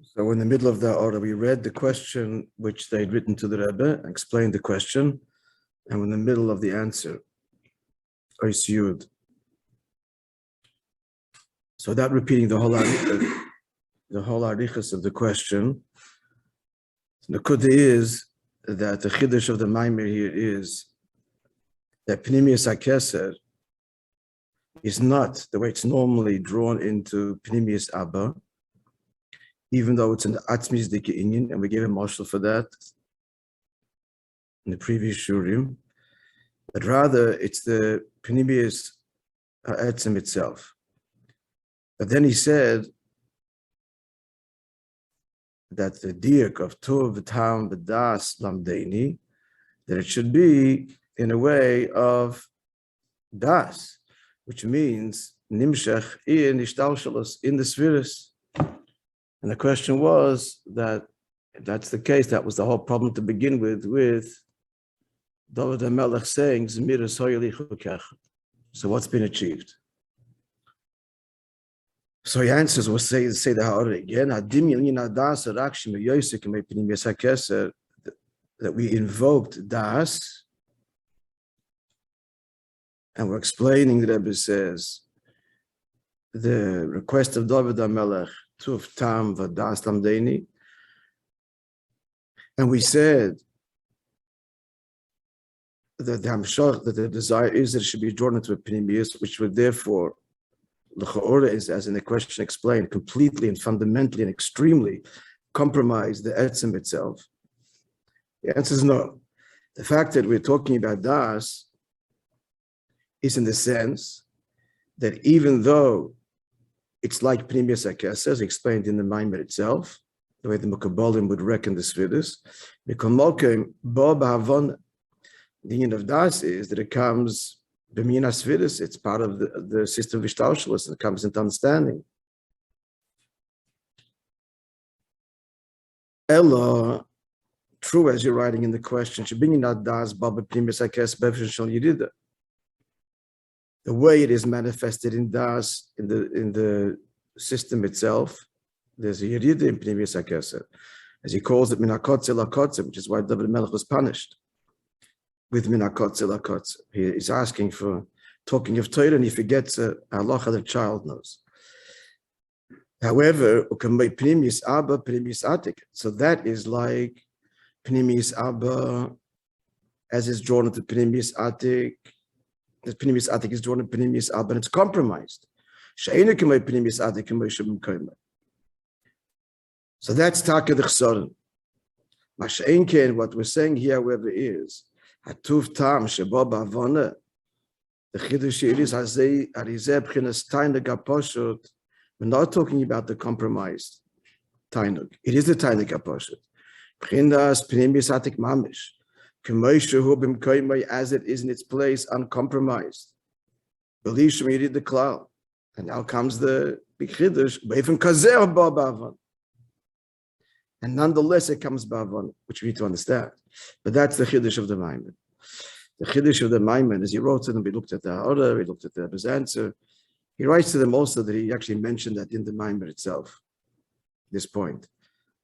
So in the middle of the order, we read the question which they'd written to the Rebbe, explained the question, and in the middle of the answer, Ois Yud. So without repeating the whole arichas of the question, the Kudah is that the chiddush of the Maimer here is that Pnimius HaKeser is not the way it's normally drawn into Pnimius Abba, even though it's an Atzmis Dike Inyan, and we gave a marshal for that in the previous Shurim, but rather it's the Pnimius Etzem itself. But then he said that the diak of Tov, Taam, Vodaas, Lamdeini, that it should be in a way of Das, which means Nimshech in Ishtalshalos, in the Svirus. And the question was that if that's the case, that was the whole problem to begin with David HaMelech saying, Zmiris Hoyelichu Kech. So what's been achieved? So he answers, we'll say the Ha'ara again, that we invoked Das, and we're explaining, the Rebbe says, the request of David HaMelech, Tuv Taam Vodaas Lamdeini, and we said that the desire is that it should be drawn into a Pnimius, which would therefore, the Cha'ora is, as in the question explained, completely and fundamentally and extremely compromise the Etzem itself. The answer is no. The fact that we're talking about Das is in the sense that even though it's like Pnimius HaKeser, as explained in the Maimar itself, the way the Mekabolim would reckon the Svidus, the union of Das is that it comes B'minas Svidus, it's part of the system of Ishtalshalos, and it comes into understanding. Ella, true as you're writing in the question, Das Baba Pnimius HaKeser B'efshin Shal Yirida. The way it is manifested in Das, in the system itself, there's a Yerida in Pnimius HaKeser, as he calls it Minakotze Lakotze, which is why David Melech was punished with Minakotze Lakotze. He is asking for talking of Torah, and he forgets a halacha the child knows. However, Pnimius Abba, Pnimius Atik. So that is like Pnimius Abba, as is drawn into Pnimius Atik. The Pnimius Atik is drawn in Pnimius Abba, and it's compromised. So that's Taka the Chsorin. What we're saying here, however, is Hatuv Taam Sheba Ba'avona. The Chiddush is Hazei Arizeh B'chinas Tainug HaPoshut. We're not talking about the compromised Tainug. It is the Tainug HaPoshut. B'chinas Pnimius Atik Mamish. As it is in its place, uncompromised. The cloud. And now comes the big chiddush, and nonetheless it comes ba'avon, which we need to understand. But that's the chiddush of the Maimon. The chiddush of the Maimon, as he wrote to them, we looked at the Ha'ara, we looked at the Rebbe's answer. He writes to them also that he actually mentioned that in the Maimon itself, this point.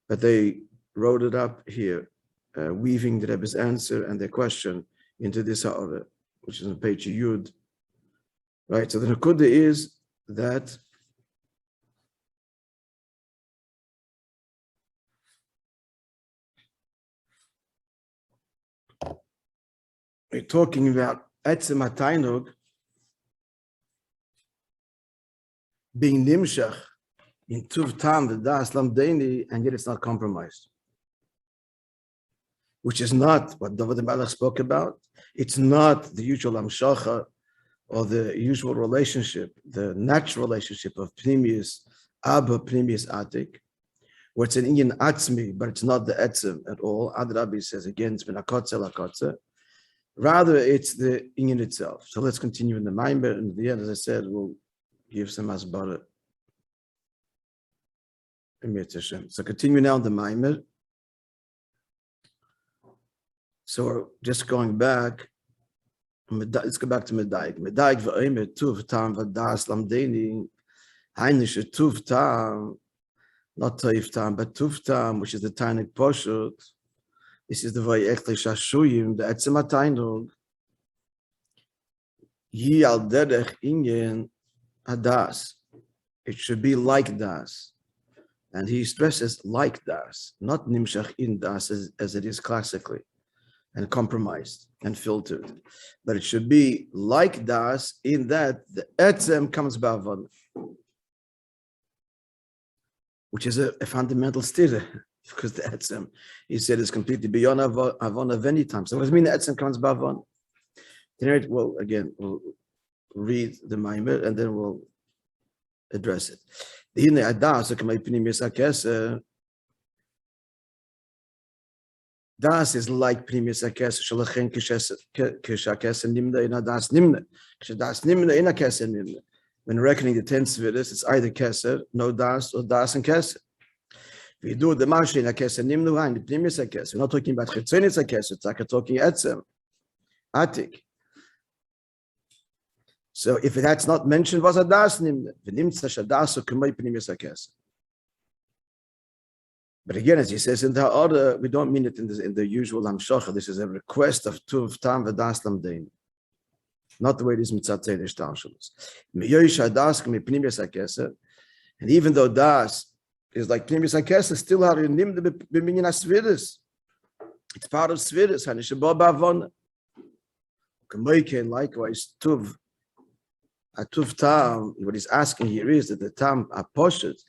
But they wrote it up here, weaving the Rebbe's answer and their question into this Ha'ara, which is on page Yud. Right, so the Nakuda is that we're talking about Etzem HaTainug being Nimshach in Tuv Taam Vodaas Lamdeini, and yet it's not compromised. Which is not what David HaMelech spoke about. It's not the usual Amshacha or the usual relationship, the natural relationship of Pnimius Abba, Pnimius Atik, where it's an Inyan Atzmi, but it's not the Etzem at all. Rabbi says again, it's been Akotze Lakotze. Rather, it's the Inyan itself. So let's continue in the Maimber, and at the end, as I said, we'll give some Asbara. So continue now the Maimber. So just going back, let's go back to Medaik. Medaik v'oimer tuv taam vodaas lamdeini. Hainish tuv taam not Taif Taam, but Tuf Taam, which is the Tainik Poshut. This is the Vayechle Shashuyim, the Etzem HaTainug. Yi al derech inyan hadas. It should be like das. And he stresses like das, not nimshach in das as it is classically, and compromised and filtered. But it should be like das in that the etzem comes ba'avon, which is a fundamental stira, because the etzem, he said, is completely beyond avon of any time. So what does it mean the etzem comes ba'avon? Well, again, we'll read the Maimer and then we'll address it. Das is like Pnimis HaKesed, Shalachin K'shakesed Nimna in Das Nimna. K'shadas Nimna in HaKesed Nimna. When reckoning the 10 Svidas, it's either Kesed, no Das, or Das and Kesed. If you do the Mashi in HaKesed Nimna, in the Pnimis HaKesed, we're not talking about Chetzonis HaKesed, it's like talking Etzem, Atik. So if that's not mentioned, was a Das Nimna. V'nimtza Shadas K'may Pnimis HaKesed. But again, as he says in the order, we don't mean it in the usual hamshacha. This is a request of Tuv Taam Vodaas Lamdein. Not the way it is mitzat tzedek shtalshalos. Meyosh hadas k'mipnimis hakesed, and even though das is like pnimis hakesed, still harim the b'minyan hasvidus. It's part of svidus. Hanishabo ba'avon. K'moyken likewise Tuv Taam. What he's asking here is that the Taam aposhet.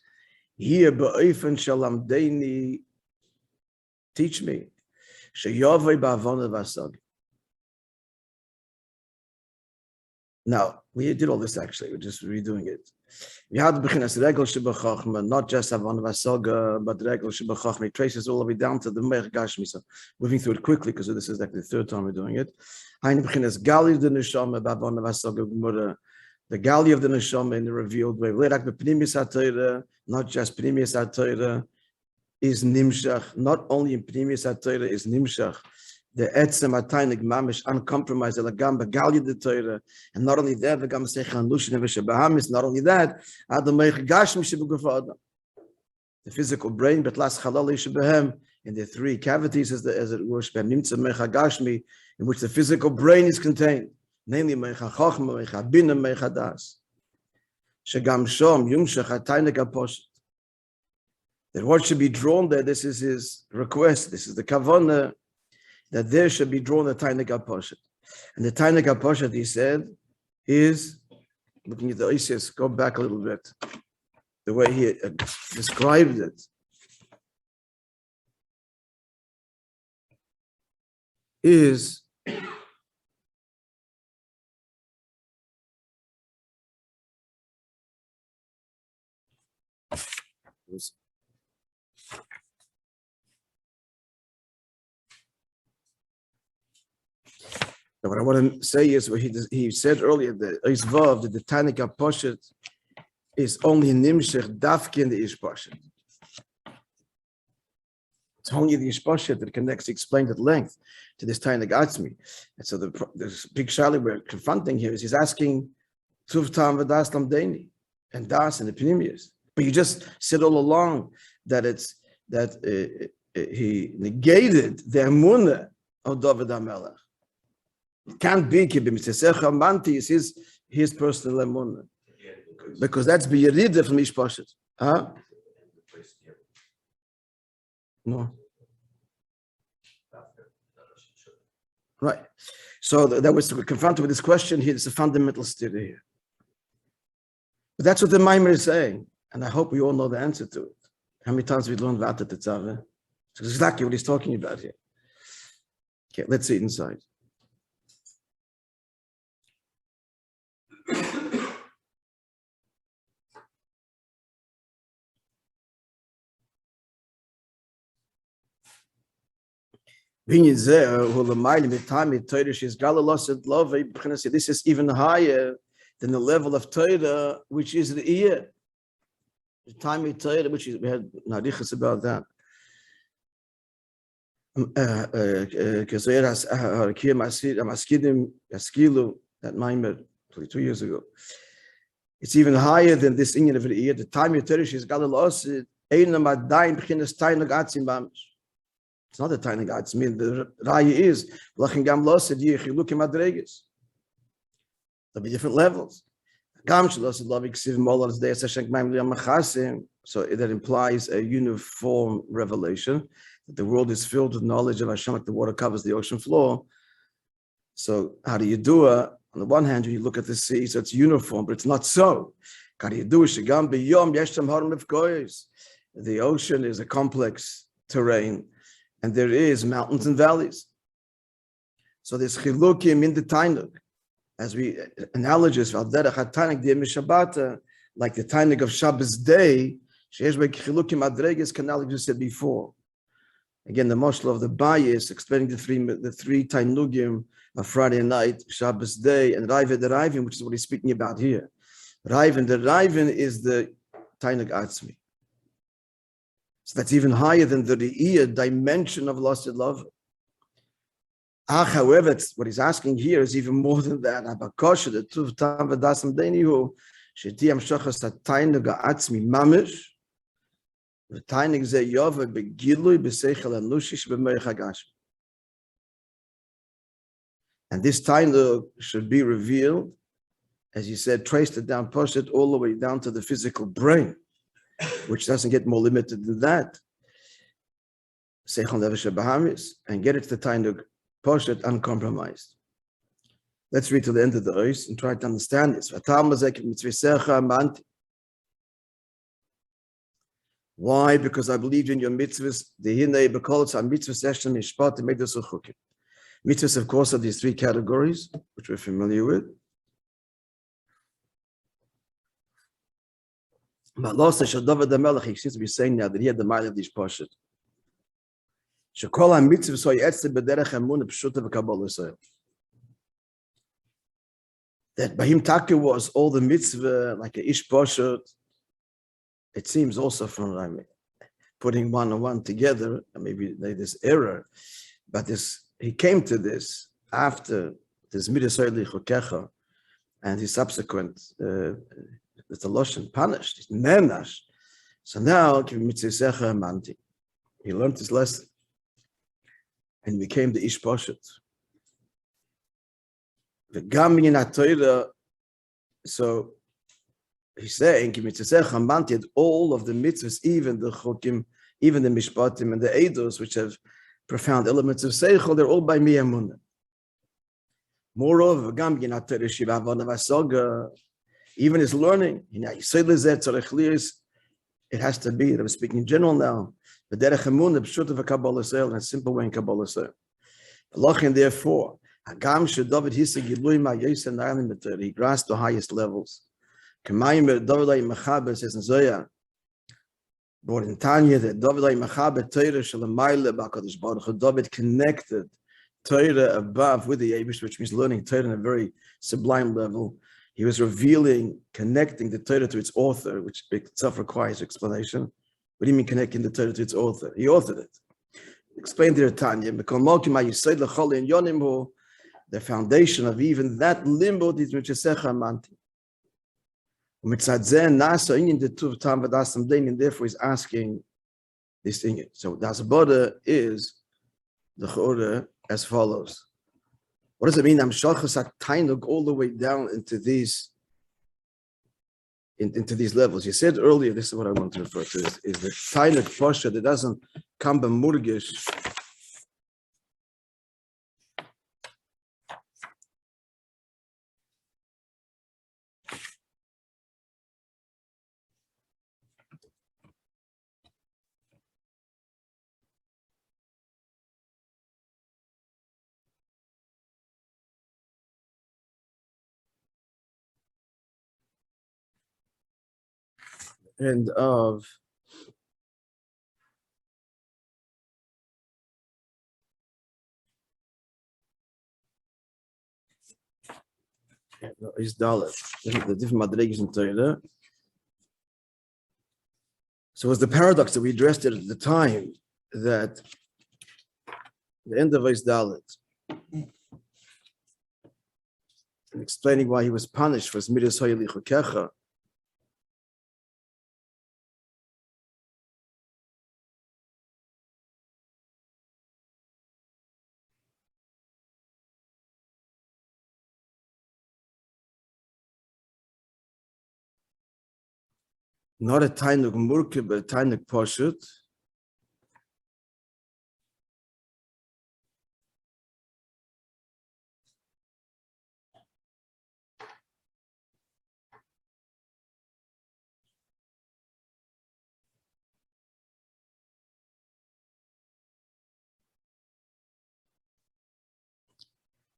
Here, ba'ofen shalamdeini, teach me. Sheyovei ba'avon v'asag. Now, we did all this actually. We're just redoing it. We had b'chinas regel shebachachma, not just avon v'asag, but regel shebachachma. It traces all the way down to the meich gashmi. So, moving through it quickly because this is like the third time we're doing it. Hein b'chinas gali the neshama ba'avon v'asag. The gali of the neshama in the revealed way. Not just pnimis HaTorah is nimshach. Not only in pnimis HaTorah is nimshach. The etzem HaTainig mamish uncompromised elagam begali the Torah. And not only that, v'gam sechan lushin v'shabahamis. Not only that, adameich gashmi shebuguf adam. The physical brain, but las chalal shebehem in the three cavities as it were, nimtza mecha gashmi, in which the physical brain is contained. Namely, mecha chochma, mecha bina, mecha das. Shegam shom yumshach hataynik aposhet. That what should be drawn there, this is his request, this is the kavanah, that there should be drawn the taynik aposhet. And the taynik aposhet, he said, is, looking at the Isis, go back a little bit, the way he described it. Is what I want to say is what he said earlier that Isvav, that the Tainik HaPoshet is only nimshech dafke in the Ishposhet. It's only the Ishposhet that connects, explained at length to this Tainik Atzmi. And so the big shali we're confronting here is he's asking Tuv Taam Vodaas Lamdeini and Das and the Pnimius. But you just said all along that he negated the emunah of David HaMelech. It can't be is his personal emunah, because that's b'yerida from Ishposhet. Huh? No. Right. So that was confronted with this question here. It's a fundamental study here. But that's what the Maimer is saying. And I hope we all know the answer to it. How many times we learned Vata Tetzaveh? It's exactly what he's talking about here. Okay, let's see it inside. This is even higher than the level of Torah, which is the ear. The time of Torah, which is, we had narichas about that. That Maimer, 2 years ago. It's even higher than this Inyan of the ear. The time of Torah is Galil Osid, It's not a tiny God. I mean, the raya is there'll be different levels. So that implies a uniform revelation, that the world is filled with knowledge of Hashem, like the water covers the ocean floor. So how do you do it? On the one hand, when you look at the sea, so it's uniform, but it's not so. The ocean is a complex terrain, and there is mountains and valleys. So there's chilukim in the tainug, as we analogize like the tainug of Shabbos day. Chilukim, you said before. Again, the moshel of the bias explaining the three tainugim of Friday night, Shabbos day, and Raiva the Raivin, which is what he's speaking about here. Raivin the Raivin is the tainug atzmi. So that's even higher than the Re'iyah dimension of lusted love. However, what he's asking here is even more than that. Abakosha, the Tuv Taam Vadasam Denihu, Sheti Amshachas Tainug Atzmi Mamish, the Tainug Ze Yova Begilui Beseichel Anushish B'Meich Hagashmi. And this Tainug should be revealed, as you said, traced it down, pushed it all the way down to the physical brain, which doesn't get more limited than that. Seichel Nevesh Bahamis, and get it to the Tainug, push it uncompromised. Let's read to the end of the ois and try to understand this. Why? Because I believed in your mitzvahs. Mitzvahs, of course, are these three categories, which we're familiar with. He seems to be saying now that he had the mind of these pashut. That Bahim Taka was all the mitzvah, like a ish pashut. It seems also from putting one on one together, maybe this error, but he came to this after this midas chokecha and his subsequent the Loshen punished, nenash. So now he learned his lesson and became the ish pashut. The Gamin Torah, so he's saying, all of the mitzvahs, even the chokim, even the mishpatim and the eidos, which have profound elements of seichel, they're all by mi emunah. Moreover, even his learning, it has to be, I'm speaking in general now, the derech emunah, b'shut of a kabbalah seil, in a simple way in kabbalah seil. Therefore, he grasped the highest levels. David says in Zoya, brought in Tanya, that David connected Torah above with the Eibush, which means learning Torah on a very sublime level. He was revealing, connecting the Torah to its author, which itself requires explanation. What do you mean connecting the Torah to its author? He authored it. Explained there, Tanya, the foundation of even that limbo is mitzesecha manti. And therefore he's asking this thing. So das boda is the chore as follows. What does it mean? I'm shachas tainug all the way down into these levels. You said earlier, this is what I want to refer to, is the tainug posha that doesn't come b'murgish. End of is Dalet. The different madrigas in Torah. So it was the paradox that we addressed it at the time, that the end of is Dalet, and explaining why he was punished for his midas hayli chokecha. Not a tainug murkib, but a tainug pashut.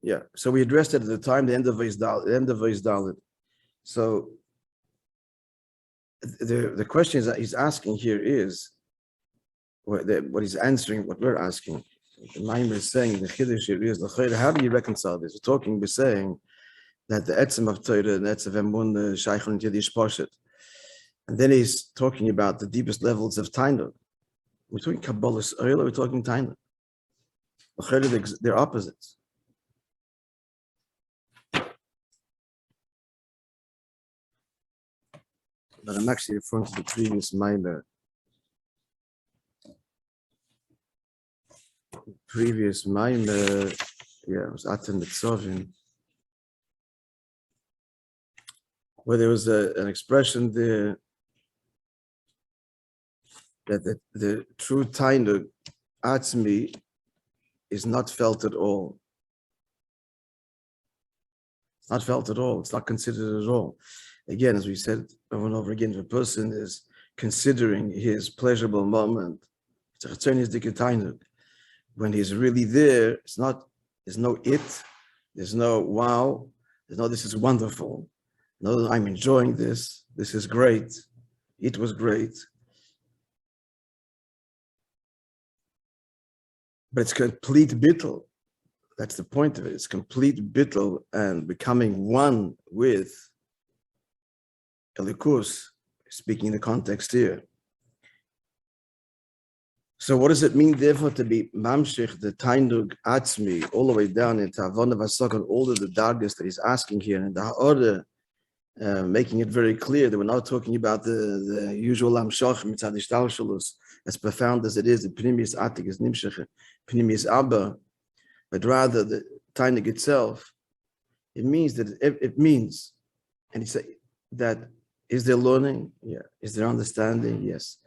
Yeah, so we addressed it at the time, the end of Vodaas. So the question that he's asking here is, what he's answering, what we're asking. The Maimon is saying, the Chiddush here is, how do you reconcile this? We're saying that the etzem of Torah and etzem of emun shaychon yedish poshet. And then he's talking about the deepest levels of Tainug. We're talking Kabbalah's oil, we're talking Tainug. They're opposites. But I'm actually referring to the previous Maimon. Previous Maimon, it was Atan Mitzovim, where there was an expression there that the true Tainug Atzmi is not felt at all. It's not felt at all. It's not considered at all. Again, as we said over and over again, if a person is considering his pleasurable moment, when he's really there, there's no it, there's no wow, there's no this is wonderful, no I'm enjoying this is great, it was great. But it's complete bittul. That's the point of it. It's complete bittul and becoming one with Elikus, speaking in the context here. So what does it mean, therefore, to be mamshich, the tainug atzmi, all the way down into Avon of Asakon, all of the dargis that he's asking here, and the order, making it very clear that we're not talking about the usual amshach mitzad ishtalshalus, as profound as it is, the pnimius atik is nimshach, pnimius abba, but rather the tainug itself. It means that it means, and he said that is there learning? Yeah. Is there understanding? Yes.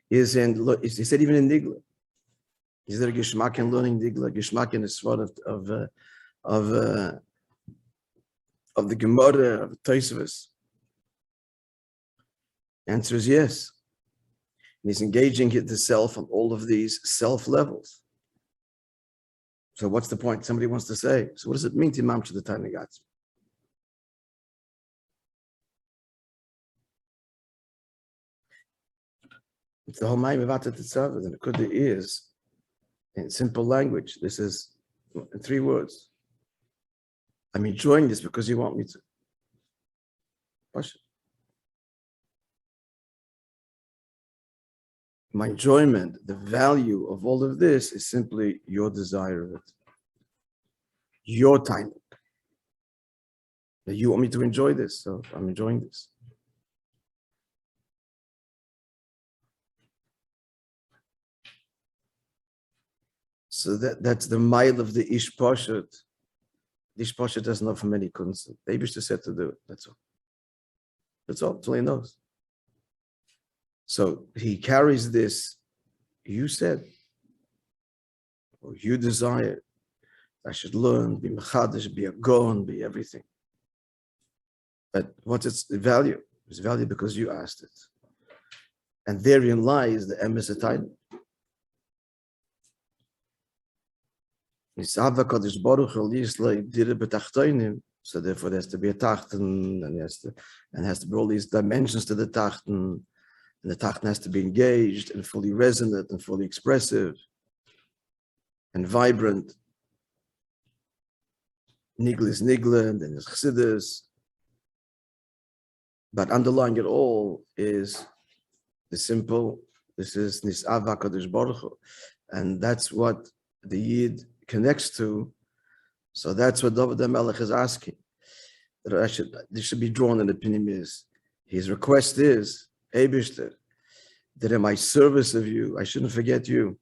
He said even in Nigla, is there a Gishmak in learning Nigla? Gishmak in the sword of the Gemara, of Tosfos. Answer is yes. And he's engaging the self on all of these self levels. So what's the point? Somebody wants to say, so what does it mean to Imam to the Tainug Atzmi? It's the whole mind of Atat Tzavah, and it could is in simple language. This is in 3 words. I'm enjoying this because you want me to. My enjoyment, the value of all of this is simply your desire of it. Your time. That you want me to enjoy this, so I'm enjoying this. So that's the mile of the Ish Poshet. The Ish Poshet doesn't know from any kunst. They wish to set to do it. That's all. That's all he knows. So he carries this, you said, or you desire, I should learn, be mechadish, be a gon, be everything. But what's its value? It's value because you asked it. And therein lies the emes etayim. So therefore there has to be a tachten, and has to be all these dimensions to the tachten, and the tachten has to be engaged and fully resonant and fully expressive and vibrant. Nigla is nigla, and then there's chassidus. But underlying it all is the simple, this is nis'ava kadosh baruch hu, and that's what the Yid connects to. So that's what David HaMelech is asking. That this should be drawn in opinion is. His request is, Eibishter, that in my service of you, I shouldn't forget you.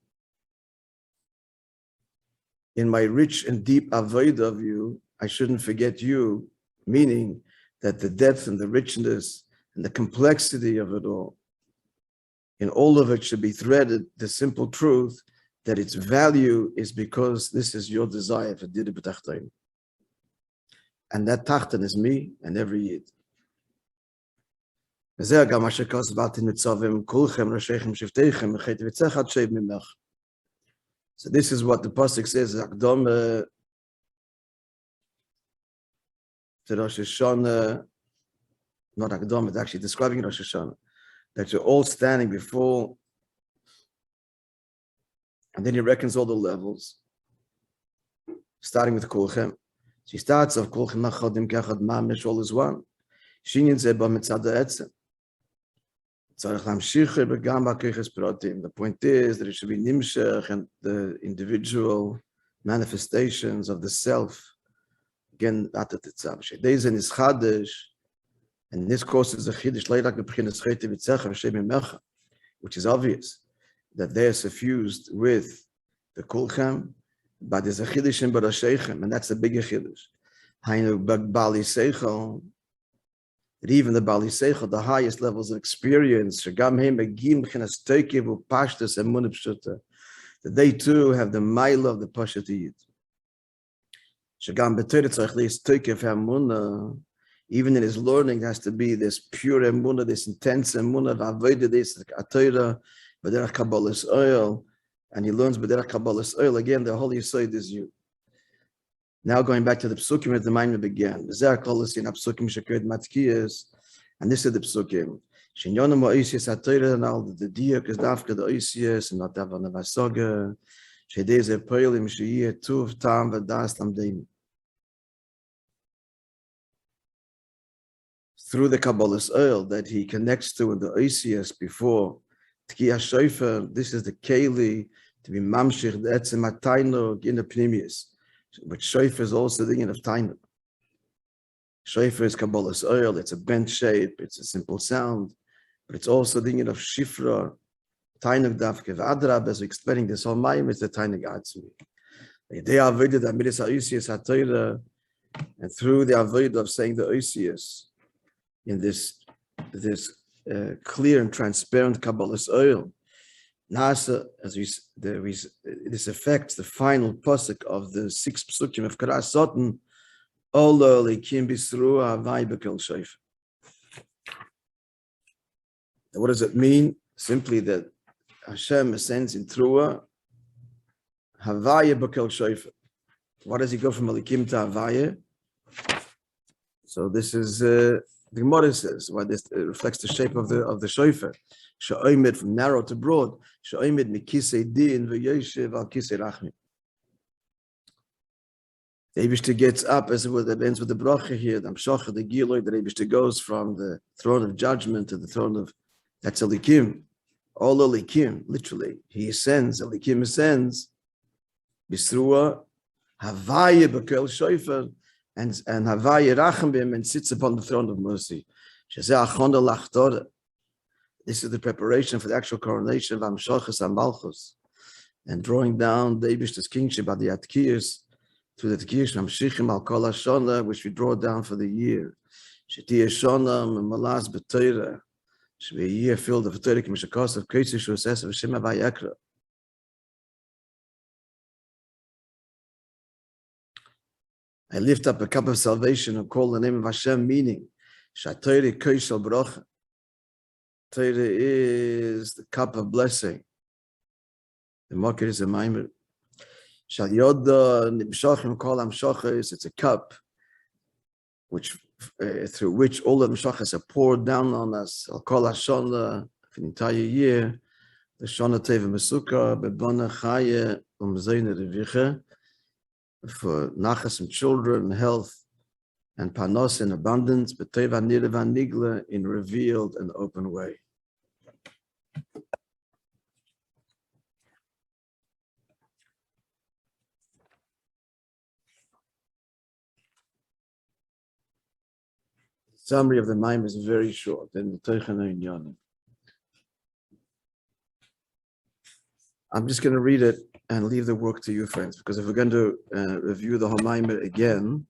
In my rich and deep avoid of you, I shouldn't forget you, meaning that the depth and the richness and the complexity of it all in all of it should be threaded the simple truth that its value is because this is your desire for Didi B'Tachtoin. And that Tachton is me and every Yid. So this is what the pasuk says, Akdom to Rosh Hashanah, not Akdom, it's actually describing Rosh Hashanah, that you're all standing before, and then he reckons all the levels, starting with Kulchem. So he starts off Kulchem Machodim Kechad Mamish, all is one. Shinyan Zeba Mitzad Etzem. The point is that it should be nimshach and the individual manifestations of the self. Again, and this course is a chiddush, which is obvious that they are suffused with the kulchem, but there's a chiddush in barashechem, and that's the bigger chiddush. That even the Bali Seichel, the highest levels of experience, that they too have the mile of the Pashat Yid. Even in his learning, there has to be this pure emunah, this intense emunah, this atayra, b'derech kabbalas oil, and he learns b'derech kabbalas oil. Again, the holy side is you. Now going back to the psukim as the Maimon began. And this is the psukim. Shinyonim ha'oisius ha'torah and all the diak is dafka the oisius and not davar nevasoga. Shedei poilim sheyeh tuv taam voda'as lamdeim. Through the Kabbalah's oil that he connects to in the oisius before Tkiyah Shofar, this is the keli to be mamshich the etzem ha'tainug in the pnimius. But shofar is also the thing of time. Shofar is Kabbalah's oil, it's a bent shape, it's a simple sound, but it's also the thing of shifra, tainug dafke, v'adrab, as we're explaining this whole mayim, is the tainug atzmi. They are avoided the midas ha'oisius ha'torah, and through the avoid of saying the oisius, in this clear and transparent Kabbalah's oil, Nasa, this affects the final pasuk of the 6 psukim of Karas Sotan. Ola likim bisrua havai bekel shofar. What does it mean? Simply that Hashem ascends in Trua havaya bekel shofar. Why does he go from Elikim to havaya? So this is the Gemara says why this reflects the shape of the shofar. Sha'omed from narrow to broad. Sha'omed mikisei din v'yoshev al kisei rachmim. The Eibishter gets up, as it ends with the bracha here. The Amshach, the Giloi, the Eibishter goes from the throne of judgment to the throne of, that's Elikim. All Elikim, literally. He ascends, Elikim ascends. Bisrua, Havaya Bekel Shofar, and Havaya Rachambim, and sits upon the throne of mercy. Shazeh Achonda Lachtorah. This is the preparation for the actual coronation of Amshachas and Malchus, and drawing down the Eibishter's kingship by the Atkiyas through the Tkiyas Mamshichim al Kol HaShana, which we draw down for the year. Shetiyah Shana Malas B'Torah, should be a year filled with Torah K'mishakos of Keitzis Shosesa V'Shem Havayekra. I lift up a cup of salvation and call the name of Hashem, meaning Shatorah Koishal Bracha. Torah is the cup of blessing. The market is a maimer. Shal Yoda Nimshachim Kol Amshachas. It's a cup which through which all the Mshachas are poured down on us. Al Kol HaShana for the entire year. The Shana Teva Mesuka Bebana Chaya Umzayna Revicha for nachas and children, health and panos in abundance, but Teva Nirva Nigla in revealed and open way. The summary of the Maim is very short, and the Teichana in Yonim. I'm just going to read it and leave the work to you, friends, because if we're going to review the Homaimer again,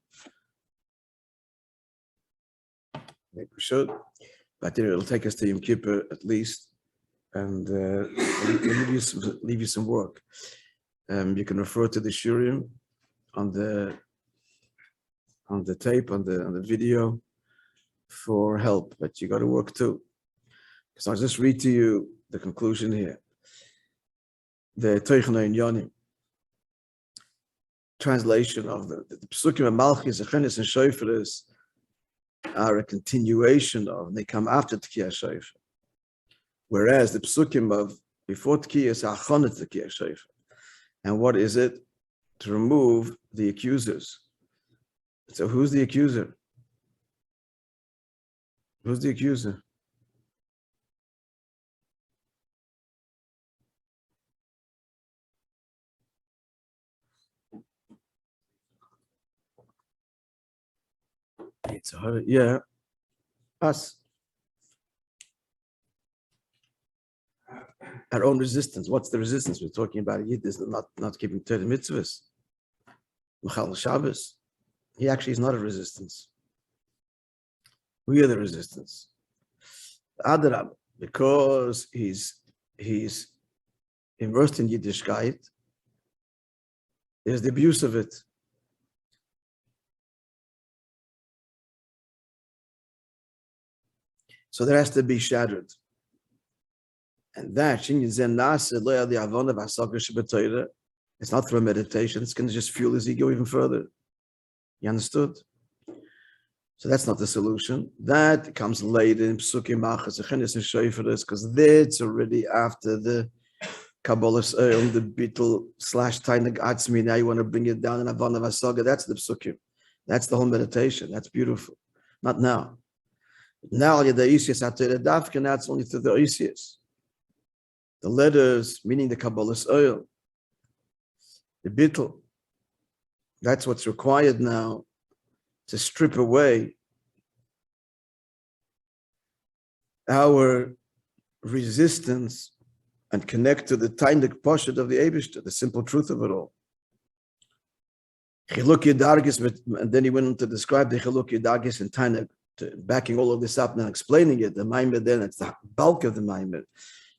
maybe we should, but it'll take us to Yom Kippur at least. and leave you some work. You can refer to the shurim on the tape, on the video for help, but you got to work too. So I'll just read to you the conclusion here. The Teichna Yonim, translation of the Psukim of Malchis, Achenis, and Shoferes are a continuation of, they come after Tkiyah Shofer. Whereas the Psukim of before Tkiyah is Achonat Tkiyah Shofer. And what is it? To remove the accusers. So who's the accuser? Who's the accuser? It's hard, yeah, us. Our own resistance. What's the resistance? We're talking about Yid is not keeping Torah mitzvahs. Machal Shabbos. He actually is not a resistance. We are the resistance. Adarab, because he's immersed in Yiddishkeit, is the abuse of it. So there has to be shattered. And that, it's not through meditation, it's going to just fuel his ego even further. You understood? So that's not the solution. That comes later in Psukim Machas, Achenis and Shoferes, because that's already after the Kabbalah's the Bittul / Tainag Atzmi. Now you want to bring it down in Avana Vasaga. That's the Psukim. That's the whole meditation. That's beautiful. Not now. Now, the Isias Atera Dafka, now it's only through the Isias. The letters, meaning the Kabbalah's oil, the Bittul. That's what's required now to strip away our resistance and connect to the Taindik Poshet of the Eibishter, the simple truth of it all. And then he went on to describe the Chiluk Dargis and Taindik, backing all of this up and explaining it. The Maimed, then it's the bulk of the Maimed.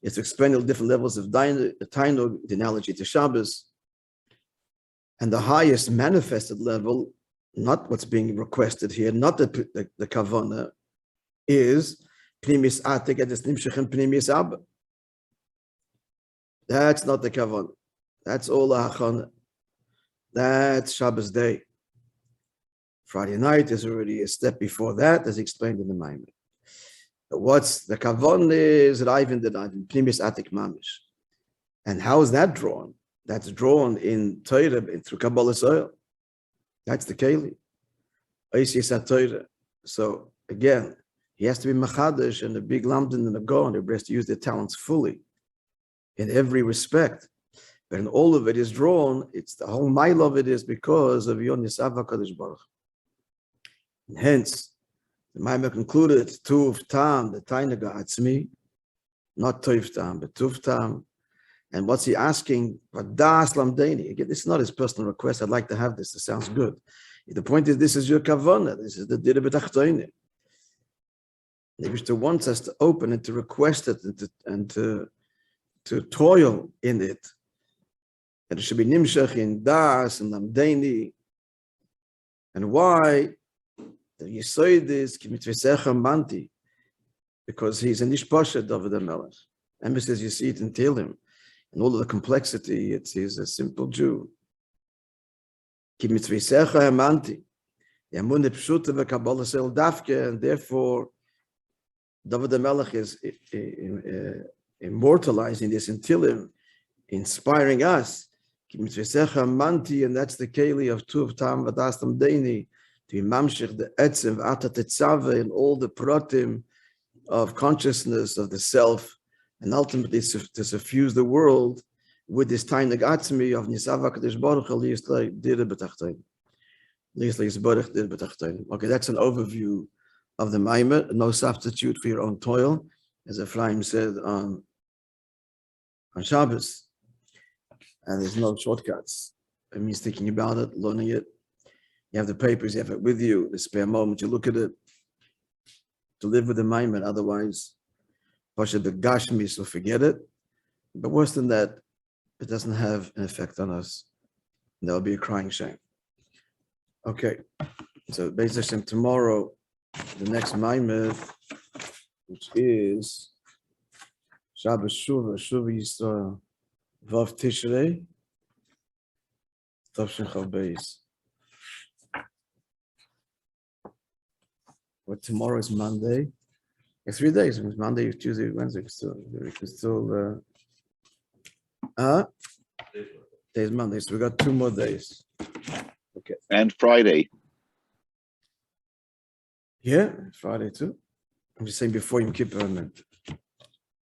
It's explaining different levels of Tainuk, the analogy to Shabbos. And the highest manifested level, not what's being requested here, not the Kavanah, is Pnimis Atik et Nimshechem Pnimis Abba. That's not the Kavanah. That's all the Hachana. That's Shabbos day. Friday night is already a step before that, as explained in the Maimon. What's the Kavanah is Raivin the Raivin, Pnimis Atik Mamish. And how is that drawn? That's drawn in Torah, through Kabbalah's oil. That's the Keli. So again, he has to be Machadish and a big Lamdan and a Gaon. He has to use their talents fully in every respect. But in all of it is drawn, it's the whole mile of it is because of Yon Yisava Kadosh Baruch. And hence, the Maimah concluded, Tuv Taam, the Tainaga Atzmi, not Tuv Taam, but Tuv Taam. And what's he asking? Vodaas Lamdeni. Again, this is not his personal request. I'd like to have this. This sounds good. The point is, this is your kavanah. This is the dira b'tachtoini. The Eibishter wants us to open and to request it and to toil in it. And it should be nimshach in das and lamdeni. And why? The Yisoid is kimitvesecha manti, because he's a nishpashet of the melech. Emphasis, you see it in Tehillim. And all of the complexity, he's a simple Jew. And therefore, David the Melech is immortalizing this in Tehillim, inspiring us. And that's the Keli of Tuv Taam Vodaas Lamdeni, to mamshich the etzem v'ata tetzave in all the pratim of consciousness of the self, and ultimately to suffuse the world with this Tainag Atzmi of Nisava Kadosh Baruch Hu Yisrael Dira B'Tachtonim. Okay, that's an overview of the Maimah. No substitute for your own toil, as Ephraim said on Shabbos. And there's no shortcuts. It means thinking about it, learning it. You have the papers, you have it with you. The spare moment, you look at it. To live with the Maimah, otherwise Pasha the Gashmis will forget it. But worse than that, it doesn't have an effect on us. There'll be a crying shame. Okay, so Beis Hashem, tomorrow, the next Maamar, which is Shabbos Shuvah Yisrael, Vav Tishrei, Tavshin Chav Beis. Well, tomorrow is Monday. It's 3 days. It's Monday, Tuesday, Wednesday. We can still. Today's Monday, so we got 2 more days. Okay. And Friday. Yeah, Friday too. I'm just saying before Yom Kippur, I meant.